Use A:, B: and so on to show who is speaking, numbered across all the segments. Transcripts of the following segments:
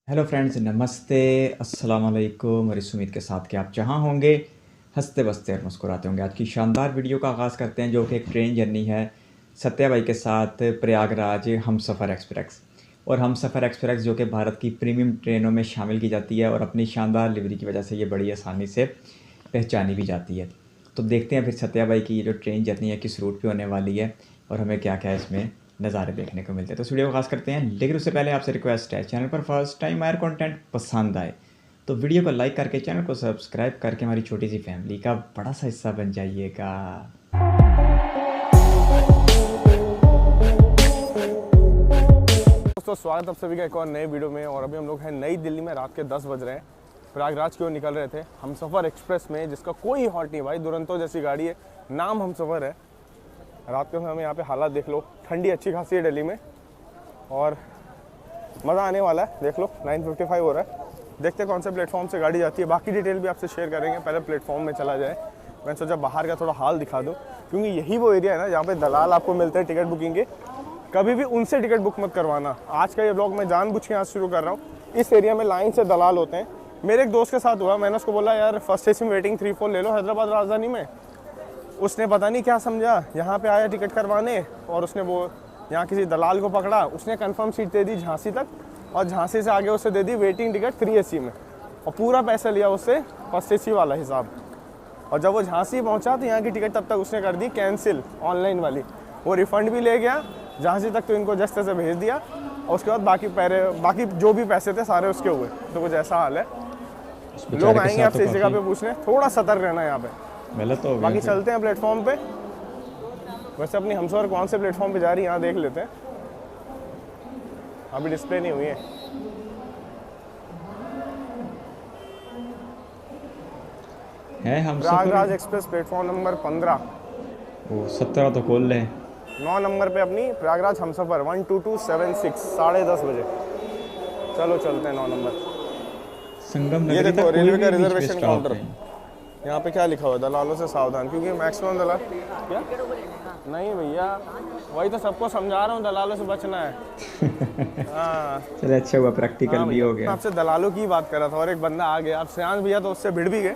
A: Hello friends, नमस्ते, अस्सलाम वालेकुम और इस उम्मीद के साथ कि आप जहाँ होंगे हंसते बसते और मुस्कुराते होंगे। आज की शानदार वीडियो का आगाज़ करते हैं, जो कि एक ट्रेन जर्नी है सत्या भाई के साथ प्रयागराज हमसफ़र एक्सप्रेस। और हमसफ़र एक्सप्रेस जो कि भारत की प्रीमियम ट्रेनों में शामिल की जाती है और अपनी शानदार डिलीवरी की वजह से ये बड़ी आसानी से पहचानी भी जाती है। तो देखते हैं फिर सत्या भाई की ये जो ट्रेन जर्नी है किस रूट पे होने वाली है और हमें क्या क्या इसमें नज़ारे देखने को मिलते हैं। तो इस वीडियो को खास करते हैं, लेकिन उससे पहले आपसे रिक्वेस्ट है, चैनल पर फर्स्ट टाइम आयर कंटेंट पसंद आए तो वीडियो को लाइक करके चैनल को सब्सक्राइब करके हमारी छोटी सी फैमिली का बड़ा सा हिस्सा बन जाइएगा।
B: दोस्तों, स्वागत आप सभी का एक और नए वीडियो में। और अभी हम लोग हैं नई दिल्ली में, रात के 10 बज रहे हैं। प्रयागराज की ओर निकल रहे थे हमसफ़र एक्सप्रेस में, जिसका कोई हॉल्ट नहीं भाई, दुरंतो जैसी गाड़ी है, नाम हमसफ़र है। रात के समय में यहाँ पे हालात देख लो, ठंडी अच्छी खासी है दिल्ली में और मज़ा आने वाला है। देख लो 9:55 हो रहा है। देखते हैं कौन से प्लेटफॉर्म से गाड़ी जाती है, बाकी डिटेल भी आपसे शेयर करेंगे। पहले प्लेटफॉर्म में चला जाए, मैंने सोचा बाहर का थोड़ा हाल दिखा दूँ, क्योंकि यही वो एरिया है ना जहाँ पे दलाल आपको मिलते हैं टिकट बुकिंग के। कभी भी उनसे टिकट बुक मत करवाना। आज का ये ब्लॉग मैं जानबूझ के यहाँ शुरू कर रहा हूँ। इस एरिया में लाइन से दलाल होते हैं। मेरे एक दोस्त के साथ हुआ, मैंने उसको बोला यार फर्स्ट एसी में वेटिंग 3-4 ले लो हैदराबाद राजधानी में। उसने पता नहीं क्या समझा, यहाँ पे आया टिकट करवाने और उसने वो यहाँ किसी दलाल को पकड़ा। उसने कंफर्म सीट दे दी झांसी तक और झांसी से आगे उससे दे दी वेटिंग टिकट 3 एसी में और पूरा पैसा लिया उससे फर्स्ट एसी वाला हिसाब। और जब वो झांसी पहुँचा तो यहाँ की टिकट तब तक उसने कर दी कैंसिल, ऑनलाइन वाली। वो रिफ़ंड भी ले गया झांसी तक, तो इनको जस्ट से भेज दिया और उसके बाद बाकी जो भी पैसे थे सारे उसके हुए। तो कुछ ऐसा हाल है। लोग आएंगे आपसे इस जगह पे पूछने, थोड़ा सतर्क रहना यहाँ पे।
A: गलत हो गया।
B: बाकी चलते हैं प्लेटफॉर्म पे। वैसे अपनी हमसफ़र कौन से प्लेटफॉर्म पे जा रही है यहाँ देख लेते हैं। अभी डिस्प्ले नहीं हुई
A: है हम
B: प्रयागराज एक्सप्रेस प्लेटफॉर्म नंबर 15।
A: वो 17 तो खोल लें।
B: 9 नंबर पे अपनी प्रयागराज हमसफ़र 12276 10:30 बजे। चलो चलते हैं 9 नंबर।
A: संगम
B: ये
A: नगरी
B: देखो
A: तक
B: रेलवे का
A: कोई भी बीच
B: रिजर्वेशन
A: पे
B: काउंटर।
A: स्टॉप नहीं।
B: यहाँ पे क्या लिखा हुआ है, दलालों से सावधान, क्योंकि मैक्सिमम दलाल क्या नहीं भैया, वही तो सबको समझा रहा हूँ, दलालों से बचना है। हाँ
A: चलो अच्छा हुआ, प्रैक्टिकल भी हो गया।
B: आपसे दलालों की बात कर रहा था और एक बंदा आ गया, आप श्रेयांश भैया तो उससे भिड़ भी गए।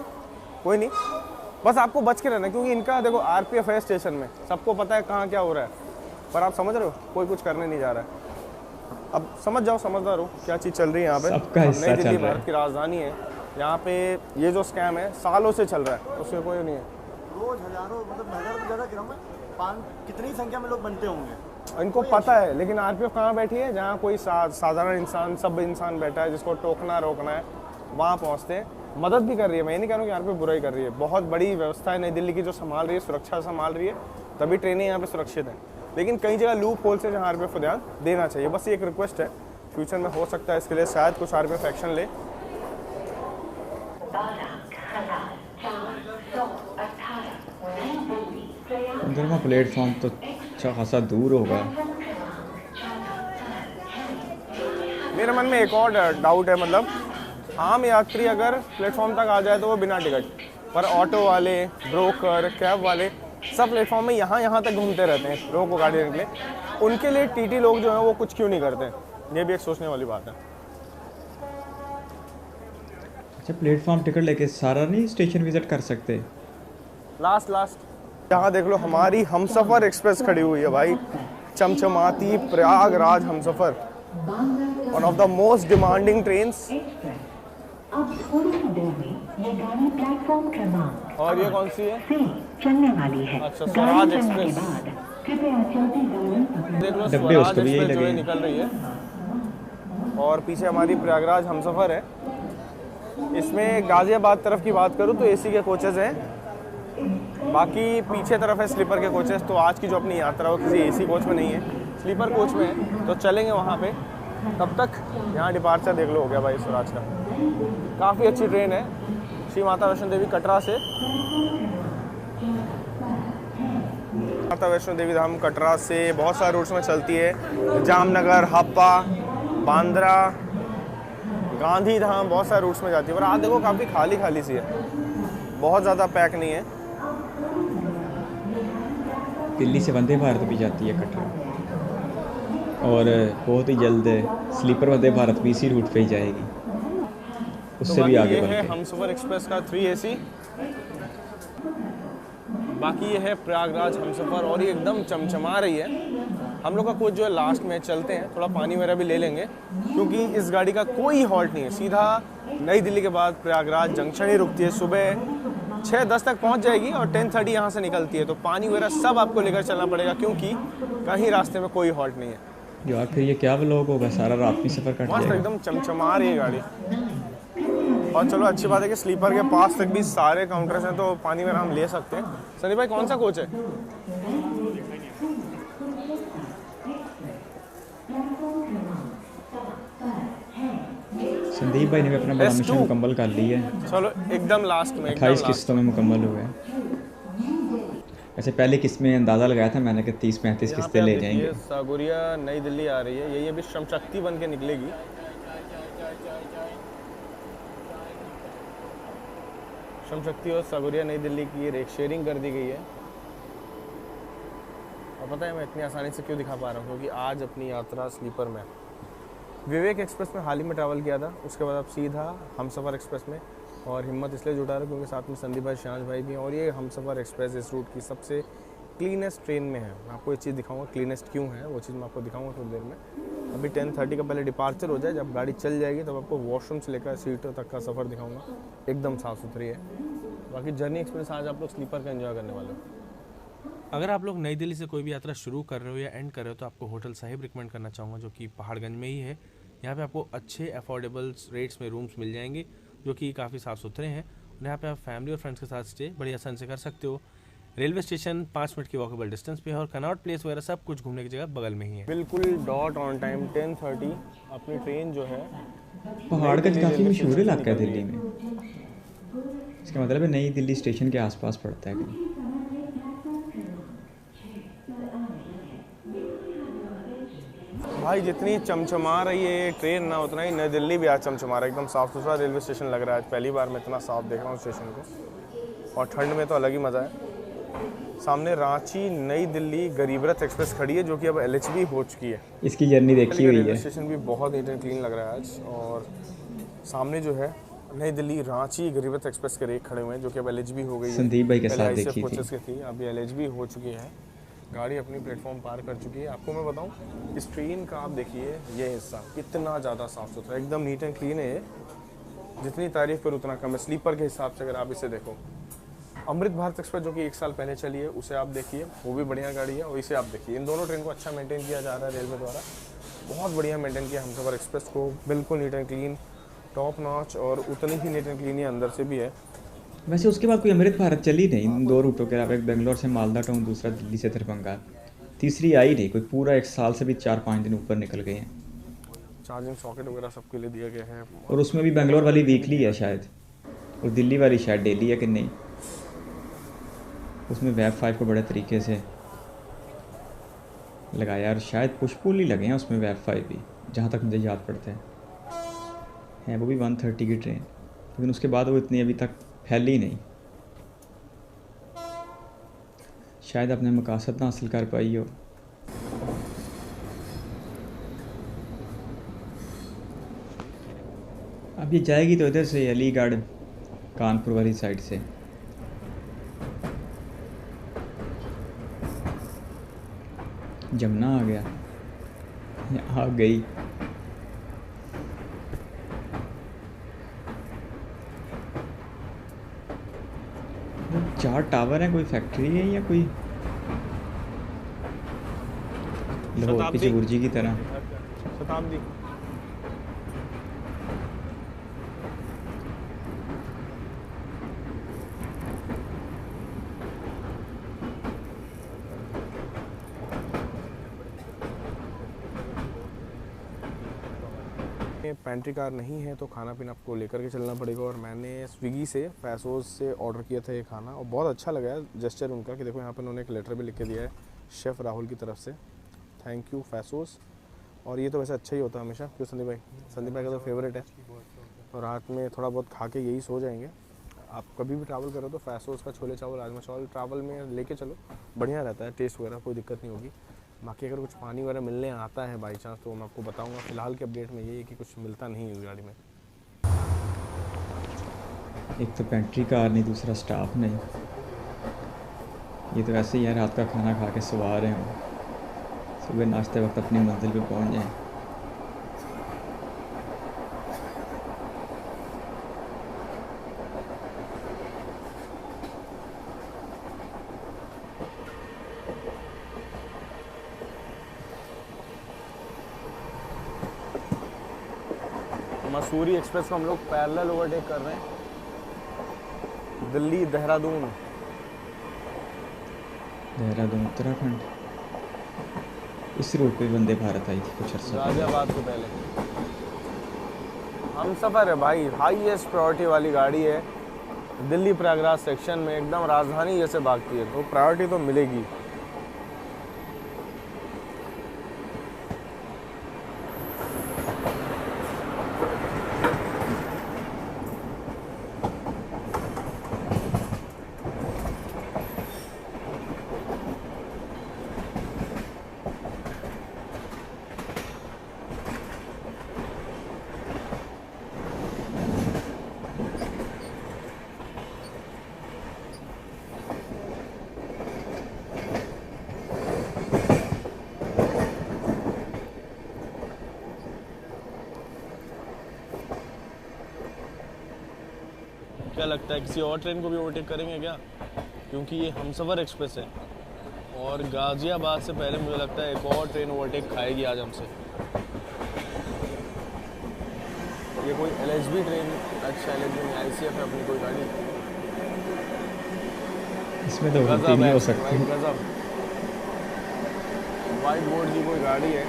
B: कोई नहीं, बस आपको बच के रहना, क्योंकि इनका देखो आरपीएफ है स्टेशन में, सबको पता है कहाँ क्या हो रहा है। पर आप समझ रहे हो, कोई कुछ करने नहीं जा रहा है। अब समझ जाओ, समझदार हो क्या चीज़ चल रही है यहाँ पे।
A: सबका हिस्सा
B: नई
A: चल
B: दिल्ली
A: रहा है।
B: भारत की राजधानी है। यहाँ पे ये जो स्कैम है सालों से चल रहा है, उसमें कोई नहीं है।
C: रोज हजारों, मतलब हजार ज़्यादा गिरा में कितनी संख्या में लोग बनते होंगे।
B: इनको पता है, लेकिन आरपीएफ कहाँ बैठी है, जहाँ कोई साधारण इंसान, सब इंसान बैठा है जिसको टोकना रोकना है, वहाँ पहुँचते हैं। मदद भी कर रही है, मैं ये नहीं कह रहा हूँ कि आरपीएफ बुराई कर रही है। बहुत बड़ी व्यवस्था है नई दिल्ली की जो संभाल रही है, सुरक्षा संभाल रही है, तभी ट्रेनें यहाँ पे सुरक्षित हैं। लेकिन कई जगह लूप होल्स है जहाँ आरपीएफ को ध्यान देना चाहिए। बस ये एक रिक्वेस्ट है, फ्यूचर में हो सकता है इसके लिए शायद कुछ आरपीएफ एक्शन ले।
A: अंदर का प्लेटफॉर्म तो अच्छा खासा दूर होगा।
B: मेरे मन में एक और डाउट है, मतलब आम यात्री अगर प्लेटफॉर्म तक आ जाए तो वो बिना टिकट, पर ऑटो वाले, ब्रोकर, कैब वाले सब प्लेटफॉर्म में यहाँ तक घूमते रहते हैं लोगों को गाड़ी देने के लिए। उनके लिए टीटी लोग जो हैं वो कुछ क्यों नहीं करते, ये भी एक सोचने वाली बात है।
A: अच्छा, प्लेटफॉर्म टिकट लेके सारा नहीं स्टेशन विजिट कर सकते।
B: लास्ट यहाँ देख लो, हमारी हमसफ़र एक्सप्रेस खड़ी हुई है भाई, चमचमाती Prayagraj Humsafar, one of the most demanding trains.
D: अब थोड़ी ही देर में ये गाड़ी प्लेटफॉर्म क्रमांक
B: और ये कौन सी है
D: से चलने वाली है।
B: अच्छा,
D: गाड़ी
B: स्वराज
D: चलने के
B: एक्सप्रेस।
D: बाद कृपया चलती गाड़ी पकड़ें।
B: देख लो
A: डब्बे
B: स्वराज
A: उसके भी यही
B: एक्सप्रेस जो है
A: लगे।
B: निकल रही है और पीछे हमारी प्रयागराज हमसफ़र है। इसमें गाज़ियाबाद तरफ की बात करूँ तो एसी के कोचेज़ हैं, बाकी पीछे तरफ है स्लीपर के कोचेज़। तो आज की जो अपनी यात्रा वो किसी एसी कोच में नहीं है, स्लीपर कोच में है, तो चलेंगे वहाँ पे। तब तक यहाँ डिपार्चर देख लो हो गया भाई स्वराज का। काफ़ी अच्छी ट्रेन है, श्री माता वैष्णो देवी कटरा से। माता वैष्णो देवी धाम कटरा से बहुत सारे रूट्स में चलती है, जामनगर, हापा, बांद्रा, गांधीधाम, बहुत सारे रूट्स में जाती है। पर आज देखो काफ़ी खाली सी है, बहुत ज़्यादा पैक नहीं है।
A: दिल्ली से वंदे भारत भी जाती है कटरा। और बहुत ही जल्द स्लीपर वंदे भारत भी इसी रूट पे ही जाएगी,
B: तो
A: उससे भी
B: बाकी
A: आगे
B: ये
A: बढ़
B: है
A: के।
B: हमसफ़र एक्सप्रेस का 3 AC। बाकी ये है प्रयागराज हमसफ़र और ये एकदम चमचमा रही है। हम लोग का कोच जो है लास्ट में चलते हैं, थोड़ा पानी वगैरह भी ले लेंगे क्योंकि इस गाड़ी का कोई हॉल्ट नहीं है। सीधा नई दिल्ली के बाद प्रयागराज जंक्शन ही रुकती है। सुबह 6:10 तक पहुंच जाएगी और 10:30 यहाँ से निकलती है। तो पानी वगैरह सब आपको लेकर चलना पड़ेगा क्योंकि कहीं रास्ते में कोई हॉल्ट नहीं है।
A: यार फिर ये क्या व्लॉग होगा, सारा रात में सफ़र कट
B: मस्त
A: जाएगा।
B: एकदम चमचमा रही है गाड़ी। और चलो अच्छी बात है कि स्लीपर के पास तक भी सारे काउंटर्स हैं तो पानी वगैरह हम ले सकते हैं। सनी भाई कौन सा कोच है?
A: संदीप भाई ने भी अपना बड़ा
B: S2
A: मिशन मुकम्मल कर ली है।
B: चलो एकदम लास्ट में, एकदम
A: 28
B: लास्ट।
A: किस्तों में मुकम्मल हुआ है। वैसे पहले किस्त में अंदाज़ा लगाया था मैंने कि 30-35
B: यहाँ पे
A: किस्तें
B: आप
A: ले
B: देखिए
A: जाएंगे।
B: सागुरिया नई दिल्ली आ रही है। यही अभी श्रम शक्ति बन के निकलेगी। श्रम शक्ति और सागुरिया नई दिल्ली की रेक शेयरिंग कर दी गई है। और पता है मैं इतनी आसानी से क्यों दिखा पा रहा हूँ, क्योंकि आज अपनी यात्रा स्लीपर में विवेक एक्सप्रेस में हाल ही में ट्रैवल किया था। उसके बाद अब सीधा हमसफ़र एक्सप्रेस में, और हिम्मत इसलिए जुटा रहा हूँ क्योंकि साथ में संदीप भाई, शांत भाई भी हैं। और ये हमसफ़र एक्सप्रेस इस रूट की सबसे क्लीनेस्ट ट्रेन में है। मैं आपको ये चीज़ दिखाऊंगा क्लीनेस्ट क्यों है, वो चीज़ मैं आपको दिखाऊंगा थोड़ी देर में। अभी 10:30 का पहले डिपार्चर हो जाए, जब गाड़ी चल जाएगी तब आपको वॉशरूम से लेकर सीटों तक का सफ़र दिखाऊंगा। एकदम साफ़ सुथरी है। बाकी जर्नी एक्सपीरियंस आज आप लोग स्लीपर का एंजॉय करने वाले हो।
E: अगर आप लोग नई दिल्ली से कोई भी यात्रा शुरू कर रहे हो या एंड कर रहे हो तो आपको होटल साहिब रिकमेंड करना चाहूँगा, जो कि पहाड़गंज में ही है। यहाँ पे आपको अच्छे अफोर्डेबल रेट्स में रूम्स मिल जाएंगे जो कि काफ़ी साफ़ सुथरे हैं। और यहाँ पे आप फैमिली और फ्रेंड्स के साथ स्टे बड़ी आसान से कर सकते हो। रेलवे स्टेशन 5 मिनट की वॉकेबल डिस्टेंस पे है और कनॉट प्लेस वगैरह सब कुछ घूमने की जगह बगल में ही है।
B: बिल्कुल डॉट ऑन टाइम 10:30 अपनी ट्रेन जो है
A: पहाड़गंज
B: नई
A: काफ़ी
B: दिल्ली
A: मशहूर
B: रेलवे
A: इलाका है
B: स्टेशन से
A: दिल्ली में। इसका मतलब है नई दिल्ली स्टेशन के आसपास पड़ता है कहीं।
B: भाई जितनी चमचमा रही है ये ट्रेन ना, उतना ही नई दिल्ली भी आज चमचमा रहा है। एकदम साफ़ सुथरा रेलवे स्टेशन लग रहा है। आज पहली बार मैं इतना साफ देख रहा हूँ स्टेशन को, और ठंड में तो अलग ही मज़ा है। सामने रांची नई दिल्ली गरीब रथ एक्सप्रेस खड़ी है जो कि अब LHB हो चुकी है।
A: इसकी जर्नी देखी हुई
B: रेलवे
A: है।
B: स्टेशन भी बहुत नीट एंड क्लीन लग रहा है आज। और सामने जो है नई दिल्ली रांची गरीब रथ एक्सप्रेस के रेक खड़े हुए हैं जो कि अब LHB हो गई है।
A: संदीप भाई के
B: पहले
A: साथ
B: ICF
A: देखी थी।
B: कोचेस की थी, अभी LHB हो चुकी है। गाड़ी अपनी प्लेटफॉर्म पार कर चुकी है। आपको मैं बताऊं इस ट्रेन का आप देखिए ये हिस्सा कितना ज़्यादा साफ़ सुथरा, एकदम नीट एंड क्लीन है। जितनी तारीफ करूँ उतना कम है स्लीपर के हिसाब से। अगर आप इसे देखो, अमृत भारत एक्सप्रेस जो कि 1 साल पहले चली है उसे आप देखिए, वो भी बढ़िया गाड़ी है। और इसे आप देखिए, इन दोनों ट्रेन को अच्छा मेंटेन किया जा रहा है रेलवे द्वारा। बहुत बढ़िया मेंटेन किया हमसफ़र एक्सप्रेस को, बिल्कुल neat and clean, top notch, और उतनी ही नीट एंड क्लीन ही अंदर से भी है।
A: वैसे उसके बाद कोई अमृत भारत चली नहीं इन 2 रूटों के अलावा। एक बेंगलोर से मालदा टाउन, दूसरा दिल्ली से दरभंगा, तीसरी आई नहीं कोई। पूरा 1 साल से भी 4-5 दिन ऊपर निकल गए हैं।
B: चार्जिंग सॉकेट वगैरह सबके लिए दिया गया है।
A: और उसमें भी बेंगलोर वाली वीकली है शायद, और दिल्ली वाली शायद डेली है कि नहीं। उसमें वेब 5 को बड़े तरीके से लगाया, और शायद पुश पुल ही लगे हैं उसमें वेब 5 भी, जहाँ तक मुझे याद पड़ता है वो भी 1:30 की ट्रेन। लेकिन उसके बाद वो इतनी अभी तक फैली नहीं, शायद अपने मकासद ना हासिल कर पाई हो। अब ये जाएगी तो इधर से अलीगढ़ कानपुर वाली साइड से। जमुना आ गया, आ गई। वो 4 टावर हैं, कोई फैक्ट्री है या कोई लाहौर की बुर्जी की तरह।
B: शताब्दी पेंट्री कार नहीं है तो खाना पीना आपको लेकर के चलना पड़ेगा। और मैंने स्विगी से फैसोस से ऑर्डर किया था ये खाना, और बहुत अच्छा लगा है जेस्चर उनका कि देखो यहाँ पर उन्होंने एक लेटर भी लिख के दिया है शेफ़ राहुल की तरफ से, थैंक यू फैसोस। और ये तो वैसे अच्छा ही होता है हमेशा, क्यों संदीप भाई का तो फेवरेट है। और रात में थोड़ा बहुत खा के यही सो जाएंगे। आप कभी भी ट्रैवल करो तो फैसोस का छोले चावल राजमा चावल ट्रैवल में लेके चलो, बढ़िया रहता है, टेस्ट वगैरह कोई दिक्कत नहीं होगी। बाकी अगर कुछ पानी वगैरह मिलने आता है बाई चांस तो मैं आपको बताऊंगा। फिलहाल के अपडेट में ये है कि कुछ मिलता नहीं है इस गाड़ी में।
A: एक तो पेंट्री कार नहीं, दूसरा स्टाफ नहीं। ये तो ऐसे ही है, रात का खाना खा के सो रहे हो, सुबह नाश्ते वक्त अपनी मंजिल पे पहुंच जाएं।
B: मसूरी एक्सप्रेस को हम लोग पैरेलल ओवरटेक कर रहे हैं। दिल्ली देहरादून
A: उत्तराखंड, इस रूट पे वंदे भारत आई थी कुछ अर्सा पहले।
B: गाजियाबाद से पहले हम सफ़र है भाई, हाईएस्ट प्रायोरिटी वाली गाड़ी है। दिल्ली प्रयागराज सेक्शन में एकदम राजधानी जैसे भागती है, तो प्रायोरिटी तो मिलेगी। क्या लगता है किसी और ट्रेन को भी ओवरटेक करेंगे क्या? क्योंकि ये हमसफ़र एक्सप्रेस है और गाज़ियाबाद से पहले मुझे लगता है एक और ट्रेन ओवरटेक खाएगी आज हमसे। ये कोई LHB ट्रेन, अच्छा LHB नहीं, ICF है अपनी कोई गाड़ी।
A: इसमें तो गलती नहीं हो सकती।
B: गजब, वाइट बोर्ड की कोई गाड़ी है।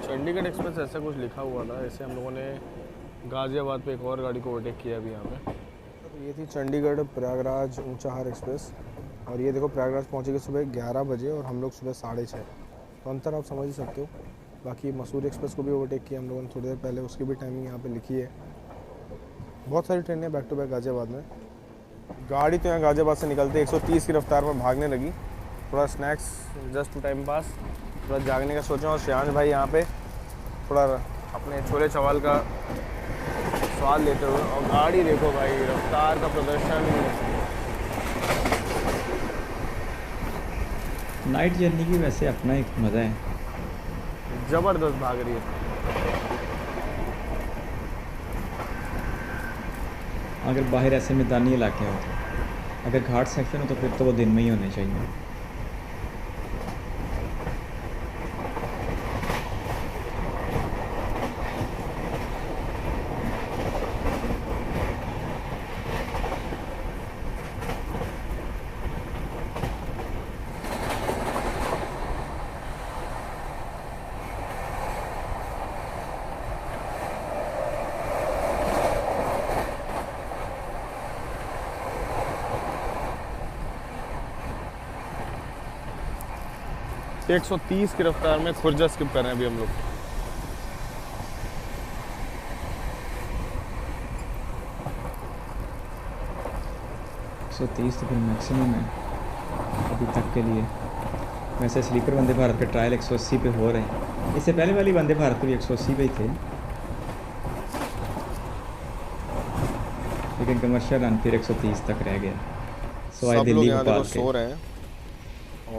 B: चंडीगढ़ एक्सप्रेस ऐसा कुछ लिखा हुआ था, ऐसे हम लोगों ने गाज़ियाबाद पे एक और गाड़ी को ओवरटेक किया अभी यहाँ पे। तो ये थी चंडीगढ़ प्रयागराज ऊंचाहार एक्सप्रेस, और ये देखो प्रयागराज पहुँचेगी सुबह 11 बजे और हम लोग सुबह 6:30। तो अंतर आप समझ ही सकते हो। बाकी मसूरी एक्सप्रेस को भी ओवरटेक किया हम लोगों ने थोड़ी देर पहले, उसकी भी टाइमिंग यहाँ पर लिखी है। बहुत सारी ट्रेनें बैक टू बैक गाज़ियाबाद में। गाड़ी तो यहाँ गाज़ियाबाद से निकलते 130 की रफ्तार में भागने लगी। थोड़ा snacks just to time pass, थोड़ा जागने का सोचा, और श्रेयांश भाई यहाँ पे थोड़ा अपने छोले चावल का स्वाद लेते हुए। और गाड़ी देखो भाई, रफ्तार का प्रदर्शन।
A: नाइट जर्नी की वैसे अपना एक मज़ा है,
B: ज़बरदस्त भाग रही है।
A: अगर बाहर ऐसे मैदानी इलाके हो तो, अगर घाट सेक्शन हो तो फिर तो वो दिन में ही होने चाहिए।
B: तो 130 की रफ्तार में खुर्जा स्किप कर रहे हैं अभी हम लोग।
A: सौ 30 तो फिर मैक्सिमम है अभी तक के लिए। वैसे स्लीपर वंदे भारत के ट्रायल 180 पे हो रहे हैं, इससे पहले वाली वंदे भारत के भी 180 पे ही थे, लेकिन कमर्शियल रन फिर 130 तक रह गया। सो
B: सब लोग यहाँ देखो
A: भोपाल
B: सो रहे हैं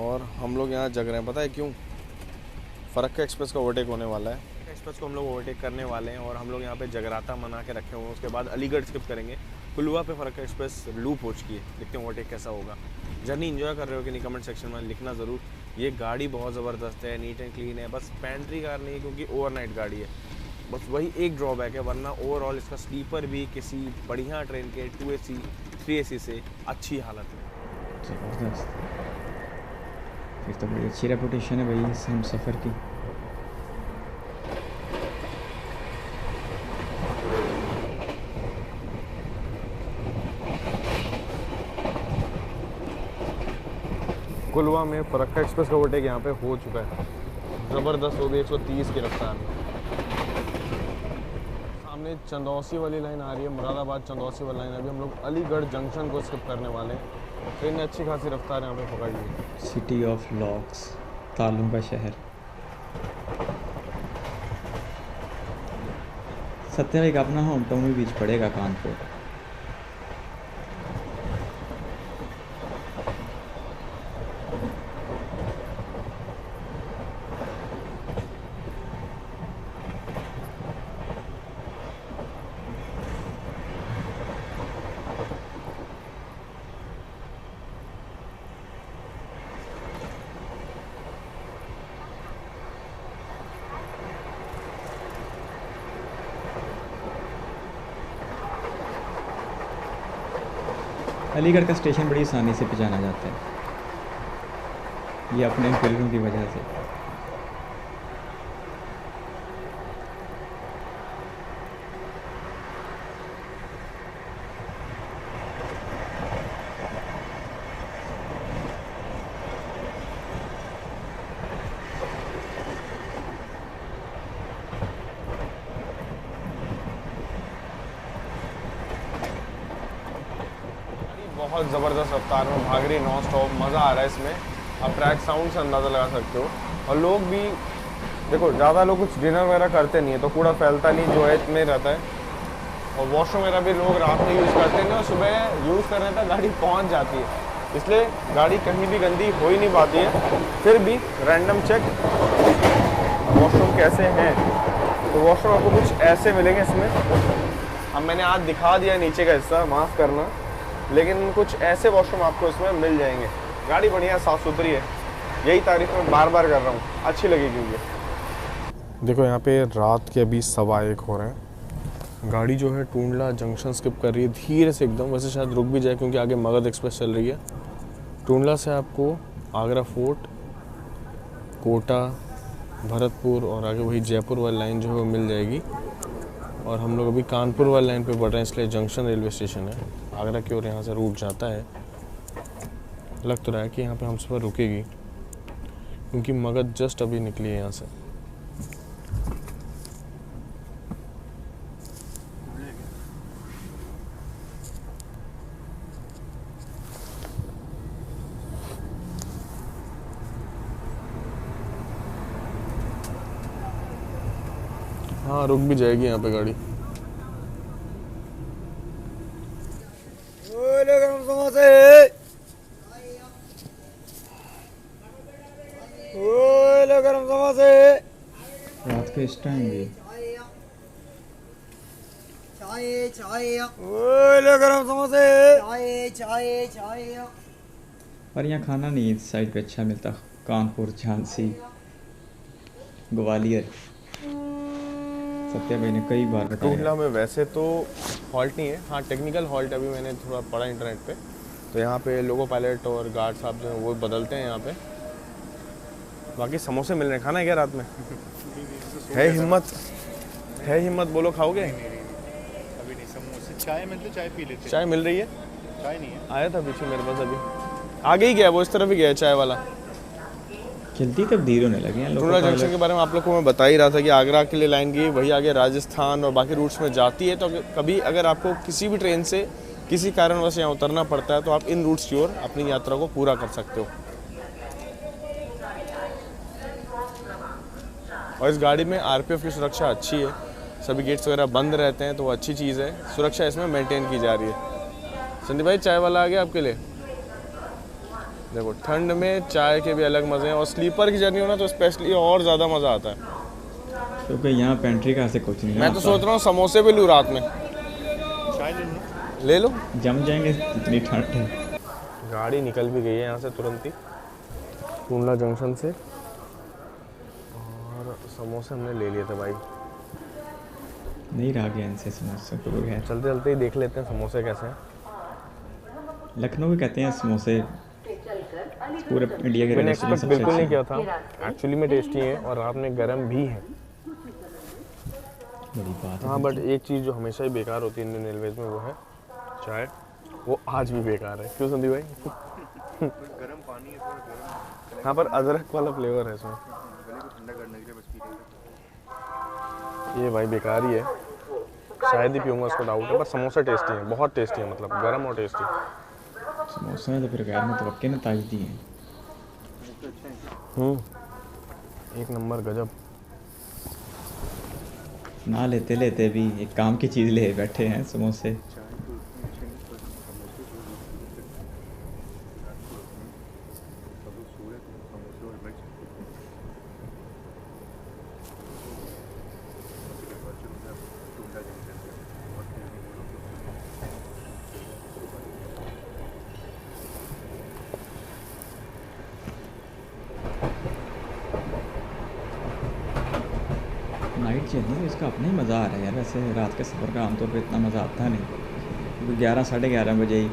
B: और हम लोग यहाँ जग रहे हैं। पता है क्यों? फरक्का एक्सप्रेस का ओवरटेक होने वाला है। एक्सप्रेस को हम लोग ओवरटेक करने वाले हैं और हम लोग यहाँ पे जगराता मना के रखे हुए हैं। उसके बाद अलीगढ़ स्किप करेंगे। कुलवा पे फरक्का एक्सप्रेस लूप हो चुकी है, देखते हैं ओवरटेक कैसा होगा। जर्नी एंजॉय कर रहे हो कि नहीं कमेंट सेक्शन में लिखना ज़रूर। ये गाड़ी बहुत ज़बरदस्त है, नीट एंड क्लीन है, बस पेंट्री कार नहीं है क्योंकि ओवरनाइट गाड़ी है, बस वही एक ड्रॉबैक है। वरना ओवरऑल इसका स्लीपर भी किसी बढ़िया ट्रेन के 2AC 3AC से अच्छी हालत में।
A: ज़बरदस्त, फिर तो बड़ी अच्छी रेपुटेशन है भाई इस हम सफ़र की।
B: कुलवा में फरक्का एक्सप्रेस का ओवरटेक यहाँ पे हो चुका है, ज़बरदस्त, वो भी 130 की रफ्तार में। सामने चंदौसी वाली लाइन आ रही है, मुरादाबाद चंदौसी वाली लाइन। अभी हम लोग अलीगढ़ जंक्शन को स्किप करने वाले हैं। ट्रेन ने अच्छी खासी रफ्तार यहाँ पे पकड़ ली है।
A: सिटी ऑफ लॉक्स, तालों का शहर। सत्या भाई का अपना होम टाउन भी बीच पड़ेगा कानपुर। अलीगढ़ का स्टेशन बड़ी आसानी से पहचाना जाता है, ये अपने फिल्मों की वजह से।
B: बहुत ज़बरदस्त रफ्तार में भाग रही, नॉन स्टॉप, मज़ा आ रहा है इसमें। आप ट्रैक साउंड से अंदाज़ा लगा सकते हो। और लोग भी देखो, ज़्यादा लोग कुछ डिनर वगैरह करते नहीं है तो कूड़ा फैलता नहीं, जो है इतने रहता है। और वॉशरूम वगैरह भी लोग रात में यूज़ करते नहीं और सुबह यूज़ करने तक गाड़ी पहुँच जाती है, इसलिए गाड़ी कहीं भी गंदी हो ही नहीं पाती है। फिर भी रैंडम चेक वॉशरूम कैसे हैं, तो वॉशरूम आपको कुछ ऐसे मिलेंगे इसमें। अब मैंने आज दिखा दिया नीचे का हिस्सा, माफ़ करना, लेकिन कुछ ऐसे वॉशरूम आपको इसमें मिल जाएंगे। गाड़ी बढ़िया साफ़ सुथरी है, यही तारीफ मैं बार बार कर रहा हूँ, अच्छी लगेगी मुझे। देखो यहाँ पे रात के अभी 1:15 हो रहे हैं। गाड़ी जो है टूंडला जंक्शन स्किप कर रही है धीरे से एकदम, वैसे शायद रुक भी जाए क्योंकि आगे मगध एक्सप्रेस चल रही है। टूंडला से आपको आगरा फोर्ट, कोटा, भरतपुर और आगे वही जयपुर वाली लाइन जो है वो मिल जाएगी। और हम लोग अभी कानपुर वाली लाइन पे बढ़ रहे हैं, इसलिए जंक्शन रेलवे स्टेशन है आगरा की ओर, यहाँ से रूट जाता है। लग तो रहा है कि यहाँ पे हम सुबह रुकेगी क्योंकि मगध जस्ट अभी निकली है यहाँ से। हाँ, रुक भी जाएगी यहाँ पे गाड़ी।
A: रात के इस टाइम भी पर यहाँ खाना नहीं इस साइड पे अच्छा मिलता। कानपुर, झांसी, ग्वालियर, सत्या भाई ने कई बार बताया।
B: टूंडला में वैसे तो हॉल्ट नहीं है, हाँ टेक्निकल हॉल्ट अभी मैंने थोड़ा पढ़ा इंटरनेट पे, तो यहाँ पे लोगो पायलट और गार्ड साहब जो हैं वो बदलते हैं यहाँ पे। बाकी समोसे मिल रहे हैं, खाना है क्या रात में? है हिम्मत बोलो, खाओगे?
C: अभी नहीं, समोसे चाय मिलते, चाय पी लेते।
B: चाय मिल रही है?
C: चाय नहीं है।
B: आया था पीछे मेरे पास, अभी आगे ही गया, वो इस तरफ ही गया चाय वाला।
A: जल्दी तब्दील होने लगे हैं।
B: टूंडला जंक्शन के बारे में आप लोग को मैं बता ही रहा था कि आगरा के लिए लाइन गई, वही आगे राजस्थान और बाकी रूट्स में जाती है। तो कभी अगर आपको किसी भी ट्रेन से किसी कारणवश यहाँ उतरना पड़ता है तो आप इन रूट्स की ओर अपनी यात्रा को पूरा कर सकते हो। और इस गाड़ी में आरपीएफ की सुरक्षा अच्छी है, सभी गेट्स वगैरह बंद रहते हैं, तो वो अच्छी चीज़ है, सुरक्षा इसमें मेंटेन की जा रही है। संदीप भाई चाय वाला आ गया आपके लिए। देखो ठंड में चाय के भी अलग मज़े हैं, और स्लीपर की जर्नी हो ना तो स्पेशली और ज़्यादा मज़ा आता है,
A: क्योंकि यहाँ पेंट्री का से कुछ नहीं।
B: मैं तो सोच रहा हूँ समोसे भी लूँ रात में।
C: चाय ले लो,
B: ले लो,
A: जम जाएंगे, इतनी ठंड है।
B: गाड़ी निकल भी गई है यहाँ से तुरंत ही, टूंडला जंक्शन से। और समोसे हमने ले लिए थे भाई,
A: नहीं रहा गया इनसे समोसे को है।
B: चलते चलते ही देख लेते हैं समोसे कैसे हैं।
A: लखनऊ में कहते हैं समोसे पूरे इंडिया के
B: मैंने
A: रेस्टोरेंट
B: एक्सपेक्ट
A: सबसे
B: बिल्कुल नहीं
A: अच्छे
B: किया था, एक्चुअली में टेस्टी है और रात में गर्म भी है।
A: हैं। बड़ी बात है।
B: हाँ बट एक चीज़ जो हमेशा ही बेकार होती है इंडियन रेलवेज में वो है चाय, वो आज भी बेकार है। क्यों संदीप भाई?
C: गर्म पानी है, थोड़ा गर्म
B: यहाँ पर अदरक वाला फ्लेवर है इसमें। ये भाई बेकार ही है, शायद ही पीऊँगा, उसको डाउट है, पर समोसा टेस्टी है, बहुत टेस्टी है, मतलब गर्म और टेस्टी।
A: समोसा ने तो फिर गैर मुतवक्के ने ताज दी है।
B: एक नंबर गजब।
A: ना लेते लेते भी एक काम की चीज़ ले बैठे हैं, समोसे। नाइट जर्नी तो इसका अपना ही मज़ा आ रहा है यार। वैसे रात के सफ़र का आमतौर पे इतना मज़ा आता नहीं, क्योंकि 11 साढ़े 11 बजे ही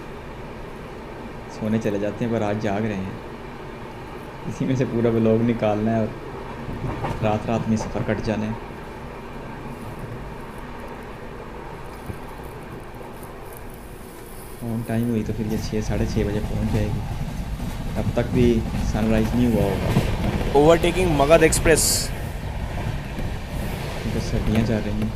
A: सोने चले जाते हैं, पर आज जाग रहे हैं। इसी में से पूरा व्लॉग निकालना है और रात रात में सफ़र कट जाना है। ऑन टाइम हुई तो फिर ये 6 साढ़े 6 बजे पहुंच जाएगी, तब तक भी सनराइज़ नहीं हुआ होगा।
E: Overtaking Magadh express.
A: क्योंकि सर्दियाँ जा रही हैं।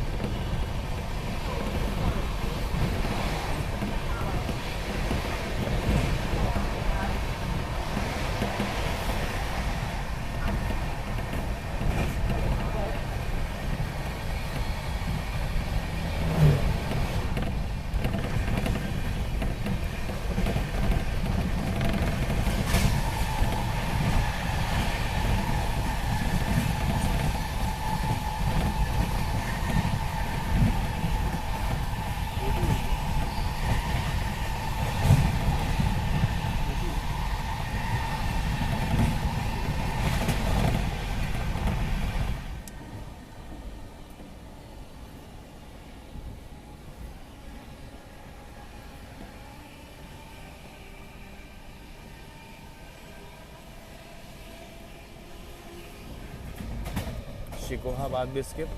E: शिकोहाबाद भी स्किप।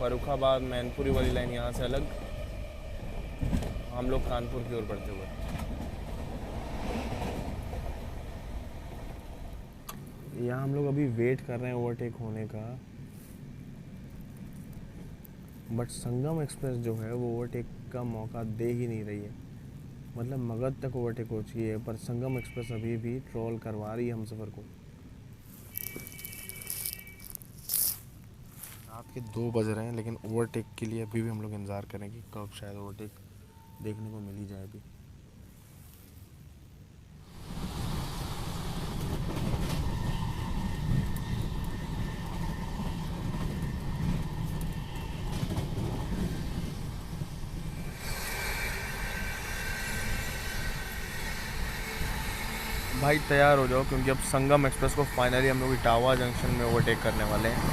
E: फरुखाबाद मैनपुरी वाली लाइन यहाँ से अलग, हम लोग कानपुर की ओर बढ़ते हुए। यहाँ हम लोग अभी वेट कर रहे हैं ओवरटेक होने का, बट संगम एक्सप्रेस जो है वो ओवरटेक का मौका दे ही नहीं रही है। मतलब मगध तक ओवरटेक हो चुकी है, पर संगम एक्सप्रेस अभी भी ट्रोल करवा रही है हम सफ़र को। रात के 2 बज रहे हैं, लेकिन ओवरटेक के लिए अभी भी हम लोग इंतज़ार करें कि कब शायद ओवरटेक देखने को मिल ही जाए अभी। भाई तैयार हो जाओ, क्योंकि अब संगम एक्सप्रेस को फाइनली हम लोग इटावा जंक्शन में ओवरटेक करने वाले हैं।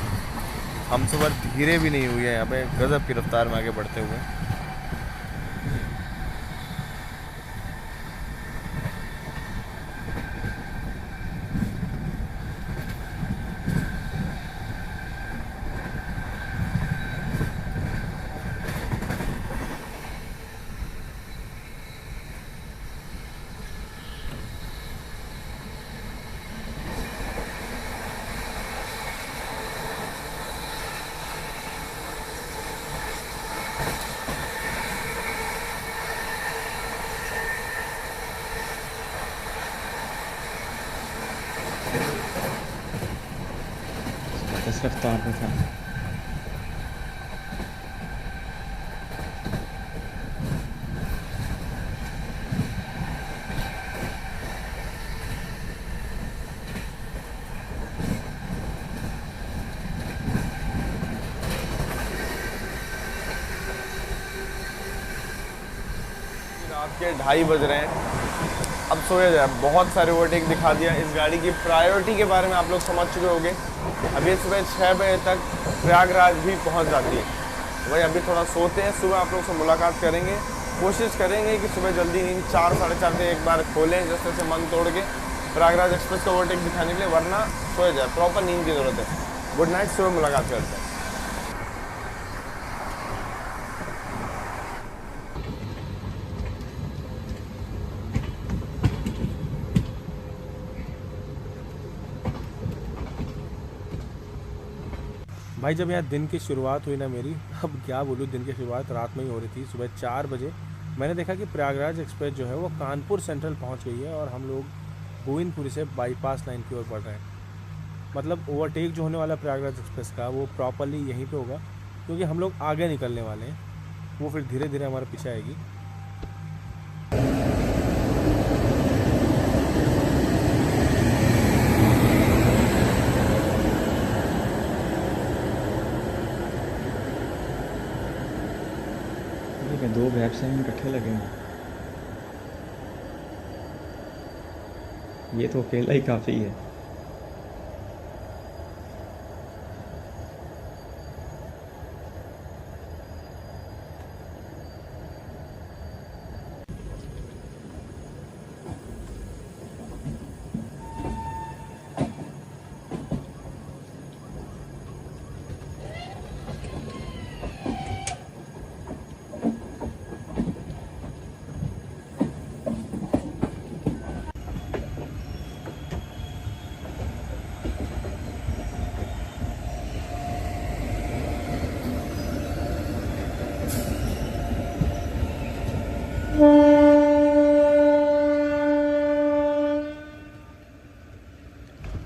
E: हम सफ़र धीरे भी नहीं हुई है, यहाँ पे गज़ब की रफ्तार में आगे बढ़ते हुए।
A: इस रफ्तार में था।
B: रात के 2:30 बज रहे हैं, अब सोया जाए। बहुत सारे ओवरटेक दिखा दिया। इस गाड़ी की प्रायोरिटी के बारे में आप लोग समझ चुके होंगे। अभी सुबह 6 बजे तक प्रयागराज भी पहुंच जाती है। भाई अभी थोड़ा सोते हैं, सुबह आप लोग से मुलाकात करेंगे। कोशिश करेंगे कि सुबह जल्दी नींद 4 साढ़े 4 बजे एक बार खोलें, जैसे से मन तोड़ के प्रयागराज एक्सप्रेस का ओवरटेक दिखाने के लिए, वरना सोया जाए। प्रॉपर नींद की ज़रूरत है। गुड नाइट, सुबह मुलाकात करते हैं।
E: भाई जब यहाँ दिन की शुरुआत हुई ना मेरी, अब क्या बोलूँ, दिन की शुरुआत रात में ही हो रही थी। सुबह 4 बजे मैंने देखा कि प्रयागराज एक्सप्रेस जो है वो कानपुर सेंट्रल पहुँच गई है और हम लोग गोविंदपुरी से बाईपास लाइन की ओर बढ़ रहे हैं। मतलब ओवरटेक जो होने वाला प्रयागराज एक्सप्रेस का वो प्रॉपरली यहीं पे होगा, क्योंकि हम लोग आगे निकलने वाले हैं, वो फिर धीरे धीरे हमारे पीछे आएगी।
A: ठीक है, 2 वेब से इकट्ठे लगेंगे। ये तो अकेला ही काफ़ी है।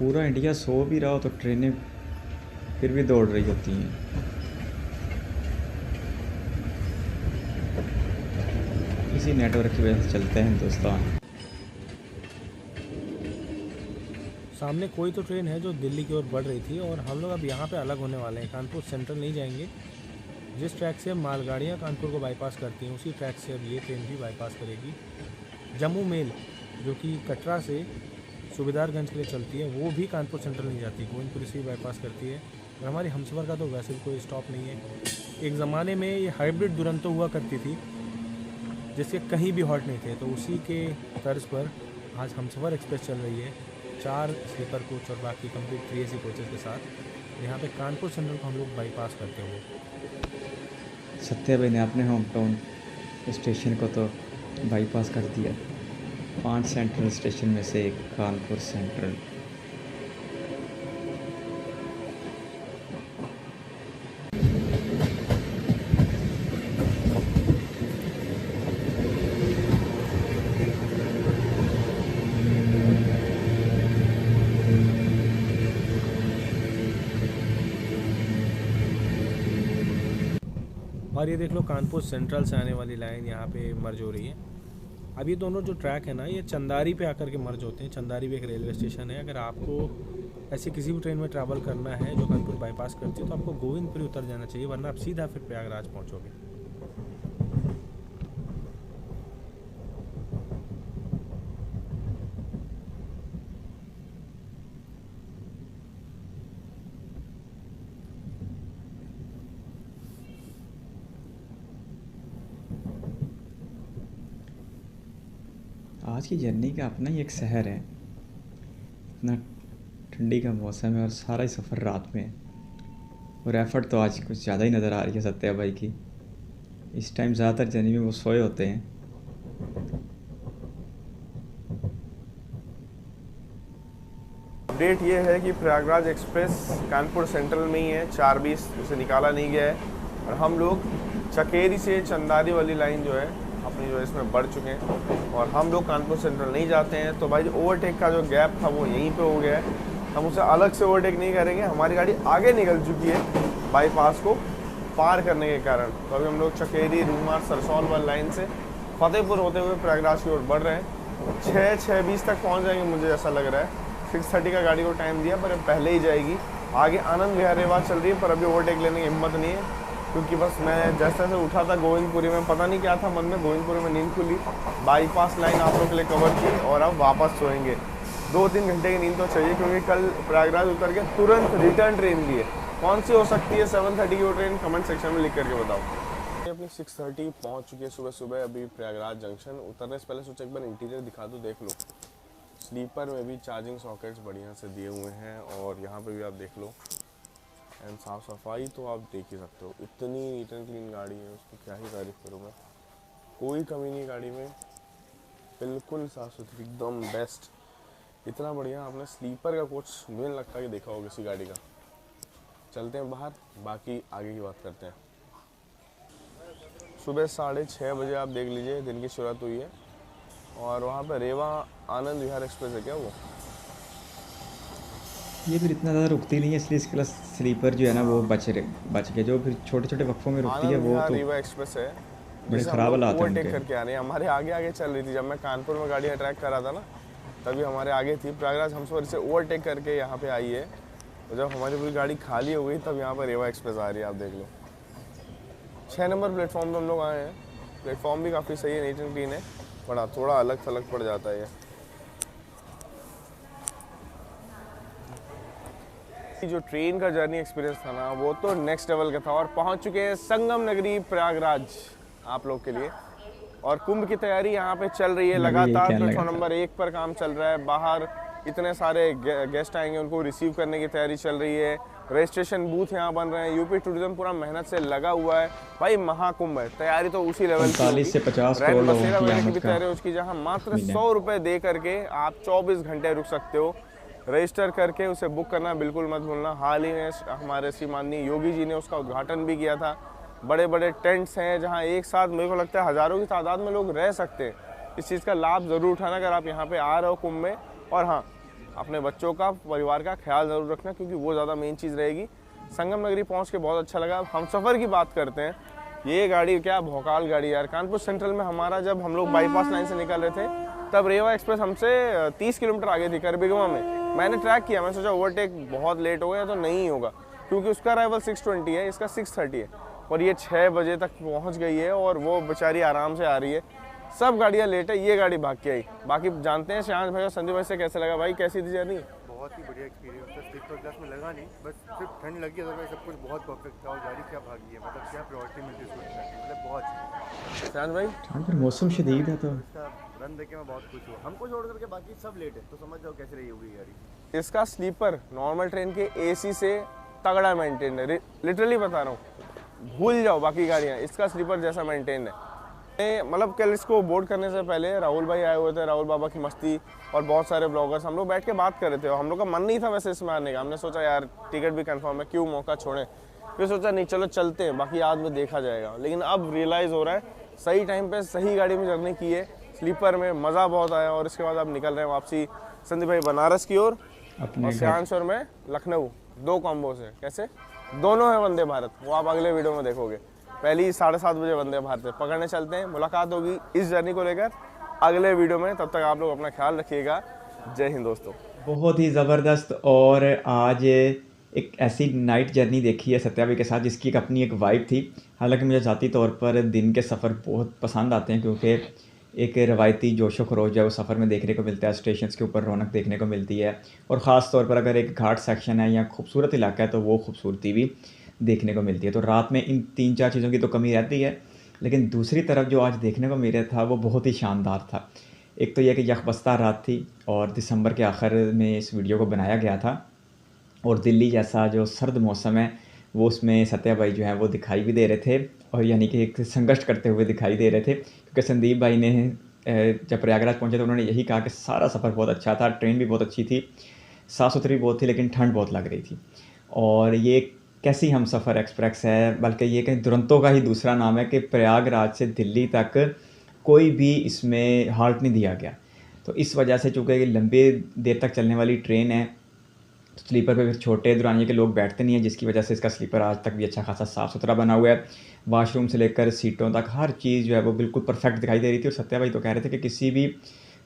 A: पूरा इंडिया सो भी रहा हो तो ट्रेनें फिर भी दौड़ रही होती हैं। इसी नेटवर्क की वजह से चलते हैं हिंदुस्तान।
E: सामने कोई तो ट्रेन है जो दिल्ली की ओर बढ़ रही थी और हम लोग अब यहाँ पे अलग होने वाले हैं। कानपुर सेंट्रल नहीं जाएंगे। जिस ट्रैक से मालगाड़ियाँ कानपुर को बाईपास करती हैं उसी ट्रैक से अब ये ट्रेन भी बाईपास करेगी। जम्मू मेल जो कि कटरा से सूबेदारगंज के लिए चलती है वो भी कानपुर सेंट्रल नहीं जाती, गोविंदपुरी से ही बाईपास करती है। और हमारी हमसफ़र का तो वैसे भी कोई स्टॉप नहीं है। एक ज़माने में ये हाइब्रिड दुरंतो हुआ करती थी जिसके कहीं भी हॉल्ट नहीं थे, तो उसी के तर्ज पर आज हमसफ़र एक्सप्रेस चल रही है 4 स्लीपर कोच और बाकी कंप्लीट 3 AC कोचेज़ के साथ। यहाँ पे कानपुर सेंट्रल को हम लोग बाईपास करते हुए।
A: सत्या भाई ने अपने होम टाउन स्टेशन को तो बाईपास कर दिया। 5 सेंट्रल स्टेशन में से एक कानपुर सेंट्रल।
E: और ये देख लो कानपुर सेंट्रल से आने वाली लाइन यहाँ पे मर्ज हो रही है। अब ये दोनों जो ट्रैक है ना ये चंदारी पे आकर के मर्ज होते हैं। चंदारी भी एक रेलवे स्टेशन है। अगर आपको ऐसी किसी भी ट्रेन में ट्रैवल करना है जो कानपुर बाईपास करती है तो आपको गोविंदपुरी उतर जाना चाहिए, वरना आप सीधा फिर प्रयागराज पहुँचोगे।
A: आज की जर्नी का अपना ही एक शहर है। इतना ठंडी का मौसम है और सारा ही सफ़र रात में है। और एफर्ट तो आज कुछ ज़्यादा ही नज़र आ रही है सत्या भाई की। इस टाइम ज़्यादातर जर्नी में वो सोए होते हैं।
B: अपडेट ये है कि प्रयागराज एक्सप्रेस कानपुर सेंट्रल में ही है, 4:20 उसे निकाला नहीं गया है और हम लोग चकेरी से चंदारी वाली लाइन जो है अपनी जो है इसमें बढ़ चुके हैं और हम लोग कानपुर सेंट्रल नहीं जाते हैं। तो भाई ओवरटेक का जो गैप था वो यहीं पे हो गया है। हम उसे अलग से ओवरटेक नहीं करेंगे, हमारी गाड़ी आगे निकल चुकी है बाईपास को पार करने के कारण। तो अभी हम लोग चकेरी, रूमार, सरसौल वाली लाइन से फतेहपुर होते हुए प्रयागराज की ओर बढ़ रहे हैं। 6:20 तक पहुँच जाएंगे मुझे ऐसा लग रहा है। 6:30 का गाड़ी को टाइम दिया पर पहले ही जाएगी। आगे आनंद विहार रेवा चल रही है पर अभी ओवरटेक लेने की हिम्मत नहीं है, क्योंकि बस मैं जैसे जैसे उठा था गोविंदपुरी में, पता नहीं क्या था मन में, गोविंदपुरी में नींद खुली, बाईपास लाइन आप लोग के लिए कवर की और अब वापस सोएंगे। 2-3 घंटे की नींद तो चाहिए, क्योंकि कल प्रयागराज उतर के तुरंत रिटर्न ट्रेन ली है। कौन सी हो सकती है 7:30 की वो ट्रेन, कमेंट सेक्शन में लिख करके बताओ। अपनी 6:30 पहुँच चुकी है सुबह सुबह अभी प्रयागराज जंक्शन। उतरने से पहले सोचा एक बार इंटीरियर दिखा दूँ, देख लो। स्लीपर में भी चार्जिंग सॉकेट्स बढ़िया से दिए हुए हैं और यहाँ पे भी आप देख लो। एंड साफ़ सफाई तो आप देख ही सकते हो, इतनी नीट एंड क्लीन गाड़ी है, उसकी क्या ही तारीफ़ करूँ मैं। कोई कमी नहीं गाड़ी में, बिल्कुल साफ़ सुथरी, एकदम बेस्ट। इतना बढ़िया आपने स्लीपर का कोच मुझे लगता है कि देखा होगा किसी गाड़ी का। चलते हैं बाहर, बाकी आगे की बात करते हैं। सुबह 6:30 बजे आप देख लीजिए दिन की शुरुआत हुई है और वहाँ पर रेवा आनंद विहार एक्सप्रेस है क्या वो?
A: ये फिर इतना ज़्यादा रुकती नहीं है, इसलिए इसके पास स्लीपर जो है ना वो बच के जो फिर छोटे छोटे वक्फों में रुकती है
B: आनंद
A: वो
B: विहार
A: तो
B: रेवा एक्सप्रेस है
A: बड़े
B: जिसे हम
A: ख़राब
B: लोग
A: हालात हैं
B: ओवरटेक
A: उनके।
B: करके आ रहे हैं। हमारे आगे आगे चल रही थी, जब मैं कानपुर में गाड़ी ट्रैक कर रहा था ना तभी हमारे आगे थी। प्रयागराज हमसे इसे ओवरटेक करके यहाँ पे आई है, तो जब हमारी पूरी गाड़ी खाली हो गई तब यहाँ पर रेवा एक्सप्रेस आ रही है। आप देख लो 6 नंबर प्लेटफॉर्म पर हम लोग आए हैं। प्लेटफॉर्म भी काफ़ी सही है, नीट एंड क्लीन है, बड़ा थोड़ा अलग थलग पड़ जाता है ये। जो ट्रेन का जर्नी एक्सपीरियंस था ना वो तो नेक्स्ट लेवल का था। और पहुंच चुके हैं संगम नगरी प्रयागराज आप लोग के लिए, और कुंभ की तैयारी यहाँ पे चल रही है लगातार। प्लेटफॉर्म नंबर 1 पर काम चल रहा है, बाहर इतने सारे गेस्ट आएंगे, उनको रिसीव करने की तैयारी चल रही है। रजिस्ट्रेशन बूथ यहाँ बन रहे हैं, यूपी टूरिज्म पूरा मेहनत से लगा हुआ है। भाई महाकुंभ है, तैयारी तो उसी लेवल की
A: 45 से 50 करोड़ लोगों की
B: की
A: आमद
B: भी
A: का
B: तैयारी हो उसकी, जहाँ मात्र 100 रुपये दे करके आप 24 घंटे रुक सकते हो। रजिस्टर करके उसे बुक करना बिल्कुल मत भूलना। हाल ही में हमारे श्री माननीय योगी जी ने उसका उद्घाटन भी किया था। बड़े बड़े टेंट्स हैं जहां एक साथ मेरे को लगता है हज़ारों की तादाद में लोग रह सकते हैं। इस चीज़ का लाभ ज़रूर उठाना अगर आप यहाँ पे आ रहे हो कुंभ में। और हाँ, अपने बच्चों का, परिवार का ख्याल ज़रूर रखना, क्योंकि वो ज़्यादा मेन चीज़ रहेगी। संगम नगरी पहुँच के बहुत अच्छा लगा। अब हम सफ़र की बात करते हैं। ये गाड़ी क्या भौकाल गाड़ी यार। कानपुर सेंट्रल में हमारा जब हम लोग बाईपास लाइन से निकल रहे थे तब रेवा एक्सप्रेस हमसे 30 किलोमीटर आगे थी करबीगवा में। मैंने ट्रैक किया, मैं सोचा ओवरटेक बहुत लेट हो गया तो नहीं होगा, क्योंकि उसका अराइवल 6:20 है, इसका 6:30 है, और ये 6 बजे तक पहुंच गई है और वो बेचारी आराम से आ रही है। सब गाड़ियाँ लेट है, ये गाड़ी भाग के आई। बाकी जानते हैं श्याम भाई और संदीप भाई से कैसे लगा। भाई कैसी थी जर्नी?
C: बहुत ही बढ़िया एक्सपीरियंस था। स्लीपर क्लास में लगा नहीं, बस सिर्फ ठंड लगी, अदरवाइज सब कुछ बहुत परफेक्ट था। और गाड़ी क्या भागी है, मतलब क्या प्रायोरिटी मिलती है उसको, मतलब बहुत अच्छी।
B: श्याम भाई
A: हाँ, फिर मौसम शदीद है तो
C: इसका रन देख के मैं बहुत खुश हूँ। हमको छोड़ करके बाकी सब लेट है, तो समझ जाओ कैसे रही होगी गाड़ी।
B: इसका स्लीपर नॉर्मल ट्रेन के AC से तगड़ा मेंटेन है, लिटरली बता रहा हूँ। भूल जाओ बाकी गाड़ियाँ, इसका स्लीपर जैसा मेंटेन है। मतलब कल इसको बोर्ड करने से पहले राहुल भाई आए हुए थे, राहुल बाबा की मस्ती और बहुत सारे ब्लॉगर्स, हम लोग बैठ के बात कर रहे थे। और हम लोग का मन नहीं था वैसे इसमें आने का। हमने सोचा यार टिकट भी कंफर्म है, क्यों मौका छोड़ें। फिर सोचा नहीं चलो चलते हैं, बाकी बाद में देखा जाएगा। लेकिन अब रियलाइज़ हो रहा है सही टाइम पे सही गाड़ी में जर्नी की है, स्लीपर में मज़ा बहुत आया। और इसके बाद अब निकल रहे हैं वापसी संदीप भाई बनारस की ओर और श्रेयांश और मैं लखनऊ, 2 कॉम्बो से। कैसे दोनों है वंदे भारत, वो आप अगले वीडियो में देखोगे। पहली 7:30 बजे वंदे भारत से पकड़ने चलते हैं। मुलाकात होगी इस जर्नी को लेकर अगले वीडियो में, तब तक आप लोग अपना ख्याल रखिएगा। जय हिंद दोस्तों।
A: बहुत ही ज़बरदस्त। और आज एक ऐसी नाइट जर्नी देखी है सत्या भाई के साथ जिसकी एक अपनी एक वाइब थी। हालांकि मुझे ज़ाती तौर पर दिन के सफ़र बहुत पसंद आते हैं, क्योंकि एक रवायती जोशो खरोश जो है वो सफ़र में देखने को मिलता है, स्टेशन के ऊपर रौनक देखने को मिलती है। और ख़ास तौर पर अगर एक घाट सेक्शन है या खूबसूरत इलाका है तो वो खूबसूरती भी देखने को मिलती है। तो रात में इन 3-4 चीज़ों की तो कमी रहती है, लेकिन दूसरी तरफ जो आज देखने को मिला था वो बहुत ही शानदार था। एक तो यह कि यकबस्ता रात थी और दिसंबर के आखिर में इस वीडियो को बनाया गया था, और दिल्ली जैसा जो सर्द मौसम है वो उसमें सत्या भाई जो है वो दिखाई भी दे रहे थे, और यानी कि एक संघर्ष करते हुए दिखाई दे रहे थे। क्योंकि संदीप भाई ने जब प्रयागराज पहुंचे तो उन्होंने यही कहा कि सारा सफ़र बहुत अच्छा था, ट्रेन भी बहुत अच्छी थी, साफ़ सुथरी बहुत थी, लेकिन ठंड बहुत लग रही थी। और ये कैसी हम सफ़र एक्सप्रेस है, बल्कि ये कहीं दुरंतो का ही दूसरा नाम है कि प्रयागराज से दिल्ली तक कोई भी इसमें हाल्ट नहीं दिया गया। तो इस वजह से चूँकि लंबे देर तक चलने वाली ट्रेन है, तो स्लीपर पे फिर छोटे दुरानिये के लोग बैठते नहीं हैं, जिसकी वजह से इसका स्लीपर आज तक भी अच्छा खासा साफ़ सुथरा बना हुआ है। वाशरूम से लेकर सीटों तक हर चीज़ जो है वो बिल्कुल परफेक्ट दिखाई दे रही थी। और सत्या भाई तो कह रहे थे कि किसी भी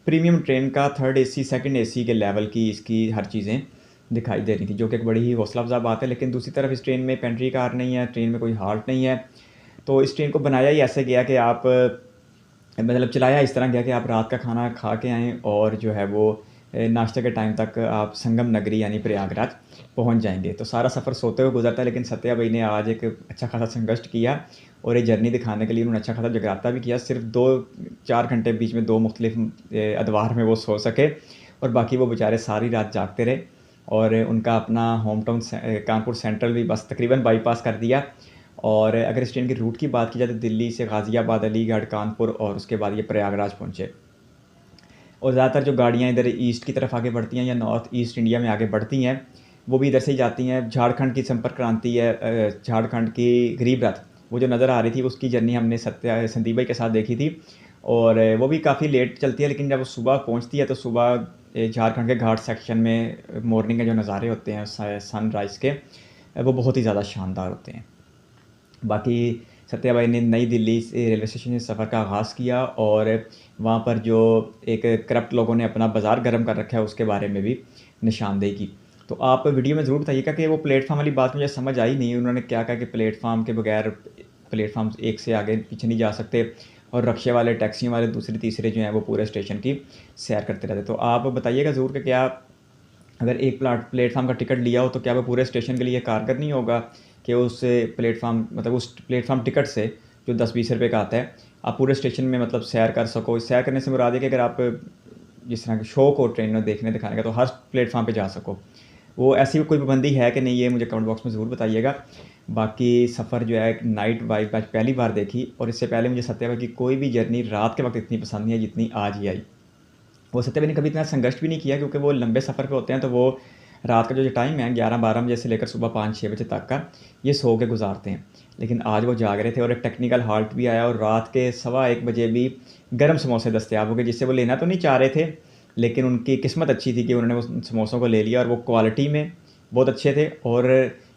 A: प्रीमियम ट्रेन का 3rd AC 2nd AC के लेवल की इसकी हर चीज़ें दिखाई दे रही थी, जो कि एक बड़ी ही हौसला अफजा बात है। लेकिन दूसरी तरफ इस ट्रेन में पेंट्री कार नहीं है, ट्रेन में कोई हाल्ट नहीं है। तो इस ट्रेन को बनाया ही ऐसे गया कि आप मतलब चलाया इस तरह गया कि आप रात का खाना खा के आएँ और जो है वो नाश्ते के टाइम तक आप संगम नगरी यानी प्रयागराज पहुंच जाएंगे। तो सारा सफ़र सोते हुए गुजरता है, लेकिन सत्या भाई ने आज एक अच्छा खासा संघर्ष किया और ये जर्नी दिखाने के लिए उन्होंने अच्छा खासा जगराता भी किया। सिर्फ 2-4 घंटे बीच में 2 मुख्तलिफ अदवार में वो सो सके, और बाकी वो बेचारे सारी रात जागते रहे। और उनका अपना होम टाउन कानपुर सेंट्रल भी बस तकरीबन बाईपास कर दिया। और अगर इस ट्रेन की रूट की बात की जाए तो दिल्ली से गाज़ियाबाद, अलीगढ़, कानपुर और उसके बाद ये प्रयागराज पहुँचे। और ज़्यादातर जो गाड़ियाँ इधर ईस्ट की तरफ आगे बढ़ती हैं या नॉर्थ ईस्ट इंडिया में आगे बढ़ती हैं वो भी इधर से ही जाती हैं। झारखंड की संपर्क क्रांति है, झारखंड की गरीब रथ वो जो नज़र आ रही थी उसकी जर्नी हमने संदीप भाई के साथ देखी थी, और वो भी काफ़ी लेट चलती है, लेकिन जब वो सुबह पहुंचती है तो सुबह झारखंड के घाट सेक्शन में मॉर्निंग के जो नज़ारे होते हैं सनराइज़ के, वो बहुत ही ज़्यादा शानदार होते हैं। बाकी सत्या भाई ने नई दिल्ली से रेलवे स्टेशन से सफ़र का आगाज़ किया और वहाँ पर जो एक करप्ट लोगों ने अपना बाज़ार गर्म कर रखा है उसके बारे में भी निशानदेही की। तो आप वीडियो में ज़रूर बताइएगा कि वो प्लेटफार्म वाली बात मुझे समझ आई नहीं, उन्होंने क्या कहा कि प्लेटफार्म के बगैर प्लेटफार्म एक से आगे पीछे नहीं जा सकते, और रक्शे वाले टैक्सी वाले दूसरे तीसरे जो हैं वो पूरे स्टेशन की सैर करते रहते। तो आप बताइएगा ज़रूर कि क्या अगर एक प्लेटफार्म का टिकट लिया हो तो क्या वो पूरे स्टेशन के लिए कारगर नहीं होगा कि उस प्लेटफार्म मतलब उस प्लेटफार्म टिकट से जो 10-20 रुपये का आता है आप पूरे स्टेशन में मतलब सैर कर सको। सैर करने से मुराद है कि अगर आप जिस तरह के शौक हो ट्रेन में देखने दिखाने का तो हर प्लेटफार्म पे जा सको। वो ऐसी कोई पाबंदी है कि नहीं, ये मुझे कमेंट बॉक्स में ज़रूर बताइएगा। बाकी सफ़र जो है नाइट वाइब आज पहली बार देखी, और इससे पहले मुझे सत्या भाई की कोई भी जर्नी रात के वक्त इतनी पसंद नहीं है जितनी आज ही आई। वो सत्या भाई ने कभी इतना संघर्ष भी नहीं किया क्योंकि वो लंबे सफ़र पे होते हैं, तो वो रात का जो टाइम है 11-12 बजे से लेकर सुबह 5-6 बजे तक का ये सो के गुजारते हैं। लेकिन आज वो जाग रहे थे और एक टेक्निकल हॉल्ट भी आया और रात के 1:15 बजे भी गर्म समोसे दस्तयाब हो गए, जिससे वो लेना तो नहीं चाह रहे थे, लेकिन उनकी किस्मत अच्छी थी कि उन्होंने उन समोसों को ले लिया, और वो क्वालिटी में बहुत अच्छे थे और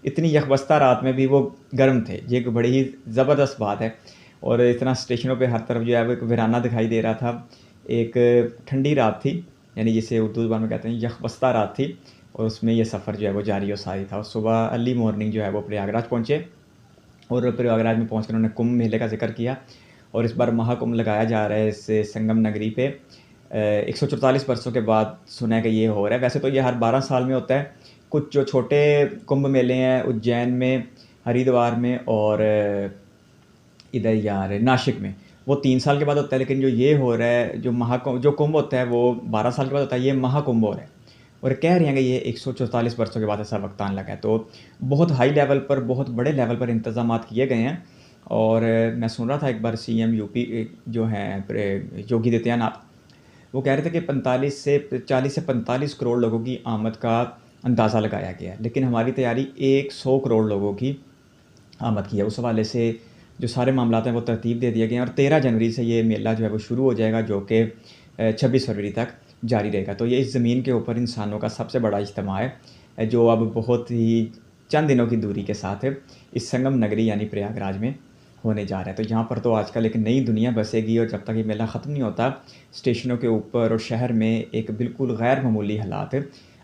A: इतनी यकबस्ता रात में भी वो गर्म थे। ये एक बड़ी ही ज़बरदस्त बात है। और इतना स्टेशनों पे हर तरफ जो है वो एक वीराना दिखाई दे रहा था। एक ठंडी रात थी, यानी जिसे उर्दू ज़ुबान में कहते हैं यकबस्ता रात थी, और उसमें ये सफ़र जो है वो जारी और सारी था। और सुबह अर्ली मॉर्निंग जो है वो प्रयागराज पहुँचे, और प्रयागराज में पहुँचकर उन्होंने कुंभ मेले का जिक्र किया। और इस बार महाकुंभ लगाया जा रहा है इस संगम नगरी पे 144 वर्षों के बाद सुना है कि ये हो रहा है। वैसे तो ये हर 12 साल में होता है। कुछ जो छोटे कुंभ मेले हैं उज्जैन में, हरिद्वार में और इधर यार नासिक में, वो 3 साल के बाद होता है, लेकिन जो ये हो रहा है जो कुंभ होता है वो 12 साल के बाद होता है। ये महाकुंभ हो रहा है और कह रहे हैं कि ये 144 वर्षों के बाद ऐसा वक्त आने लगा है। तो बहुत हाई लेवल पर, बहुत बड़े लेवल पर इंतजाम किए गए हैं। और मैं सुन रहा था एक बार CM यूपी जो हैं योगी आदित्यनाथ, वो कह रहे थे कि 40 से 45 करोड़ लोगों की आमद का अंदाज़ा लगाया गया है, लेकिन हमारी तैयारी 100 करोड़ लोगों की आमद की है। उस हवाले से जो सारे मामलात हैं वो तरतीब दे दिए गए हैं, और 13 जनवरी से ये मेला जो है वो शुरू हो जाएगा, जो कि 26 फरवरी तक जारी रहेगा। तो ये इस ज़मीन के ऊपर इंसानों का सबसे बड़ा इज्तिमा है जो अब बहुत ही चंद दिनों की दूरी के साथ इस संगम नगरी यानी प्रयागराज में होने जा रहा है। तो यहाँ पर तो आजकल एक नई दुनिया बसेगी, और जब तक ये मेला ख़त्म नहीं होता स्टेशनों के ऊपर और शहर में एक बिल्कुल गैर मामूली हालात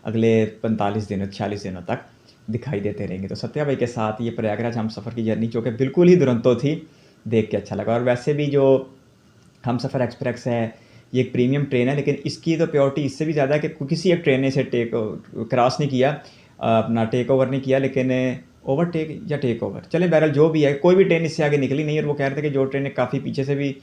A: अगले 45 दिनों 46 दिनों तक दिखाई देते रहेंगे। तो सत्या भाई के साथ ये प्रयागराज हम सफ़र की जर्नी जो कि बिल्कुल ही दुरंतो थी, देख के अच्छा लगा। और वैसे भी जो हम सफ़र एक्सप्रेस है ये एक प्रीमियम ट्रेन है, लेकिन इसकी तो प्योरिटी इससे भी ज़्यादा है कि किसी एक ट्रेन ने इसे क्रॉस नहीं किया, अपना टेक ओवर नहीं किया, लेकिन ओवरटेक या टेक ओवर, चले बहरहाल जो भी है, कोई भी ट्रेन इससे आगे निकली नहीं। और वो कह रहे थे कि जो ट्रेनें काफ़ी पीछे से भी,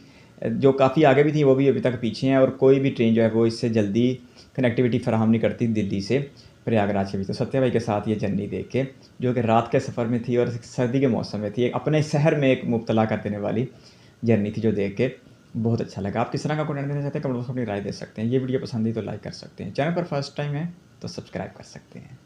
A: जो काफ़ी आगे भी थी वो भी अभी तक पीछे हैं, और कोई भी ट्रेन जो है वो इससे जल्दी कनेक्टिविटी फराहम नहीं करती दिल्ली से प्रयागराज के बीच। तो सत्या भाई के साथ ये जर्नी देख के, जो कि रात के सफ़र में थी और सर्दी के मौसम में थी, अपने शहर में एक मुब्तला कर देने वाली जर्नी थी, जो देख के बहुत अच्छा लगा। आप किस तरह का कंटेंट देना चाहते हैं कमेंट बॉक्स में अपनी राय दे सकते हैं। ये वीडियो पसंद ही तो लाइक कर सकते हैं, चैनल पर फर्स्ट टाइम है तो सब्सक्राइब कर सकते हैं।